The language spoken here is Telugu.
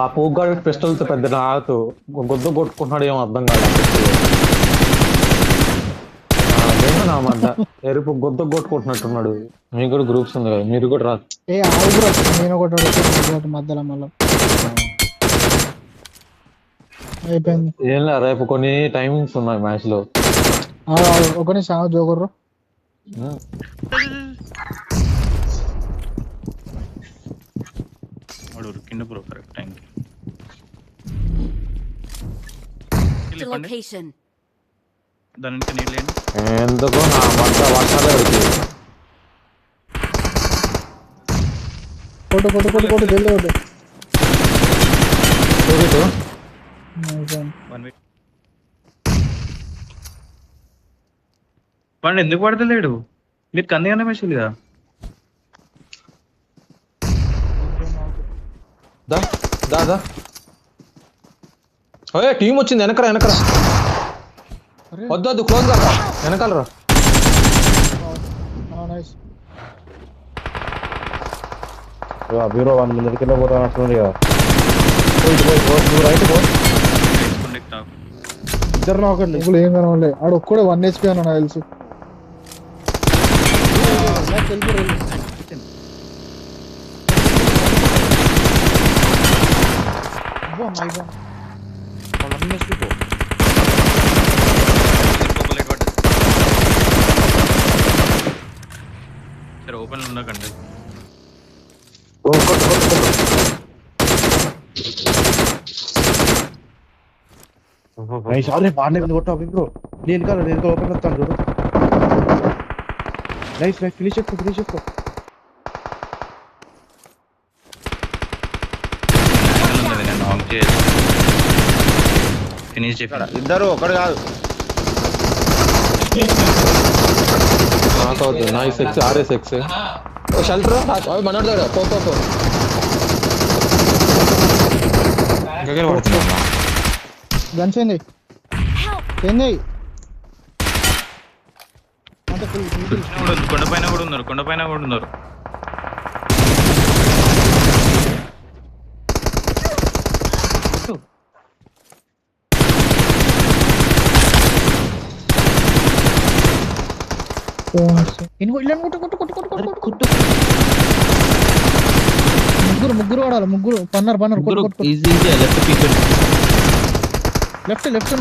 ఆ పోగ్గాడు పిస్టల్తో పెద్ద నాతో గొద్ద కొట్టుకుంటున్నాడు ఏమో అర్థం కాదు. అదేమో నా మధ్య ఎరుపు గొద్ద కొట్టుకుంటున్నట్టున్నాడు. మీకు కూడా గ్రూప్స్ ఉంది కదా, మీరు కూడా రా. నేను ఒకటి మధ్యలో మళ్ళీ అయిపోయింది. ఏం లే, రేపు కొన్ని టైమింగ్స్ ఉన్నాయి మ్యాచ్ లో. ఒకనే సాగు జోగర్రు కింద బ్రో కరెక్ట్ టైం దాని ఇంకా నీళ్ళేండి ఎందుకో నా మధ్య వర్షాలే పడుతుంది. కొట్టు జల్లి వాడిని ఎందుకు పడతలేడు? మీరు కందిగానే మెసేజ్ కదా. దా టీం వచ్చింది వెనకరా వద్దు క్లోజ్ గా వెనకాలరా. బ్యూరో 1 minute కింద పోతా అంటున్నాడు కదా. ఇద్దరు నాకండి ఏం కనవాలి. ఆడు ఒక్కడే 1 HP అన్న నాకు తెలుసు. సరే ఓపెన్ ఉండకండి. కొట్టా బ్రో. నేను ఓపెన్ వస్తాను చూడు. నైస్ ఫినిష్ చేసుకో. ఫినిష్ చెప్పాడు ఇద్దరు ఒకటి కాదు. Nice X RS X shelter మనోడు పో గన్స్ ఏంది కొండపైన కూడా ఉన్నారు. ముగ్గురు వాడాలి. ముగ్గురు పన్నారు ఈజీ లెఫ్ట్ లెఫ్ట్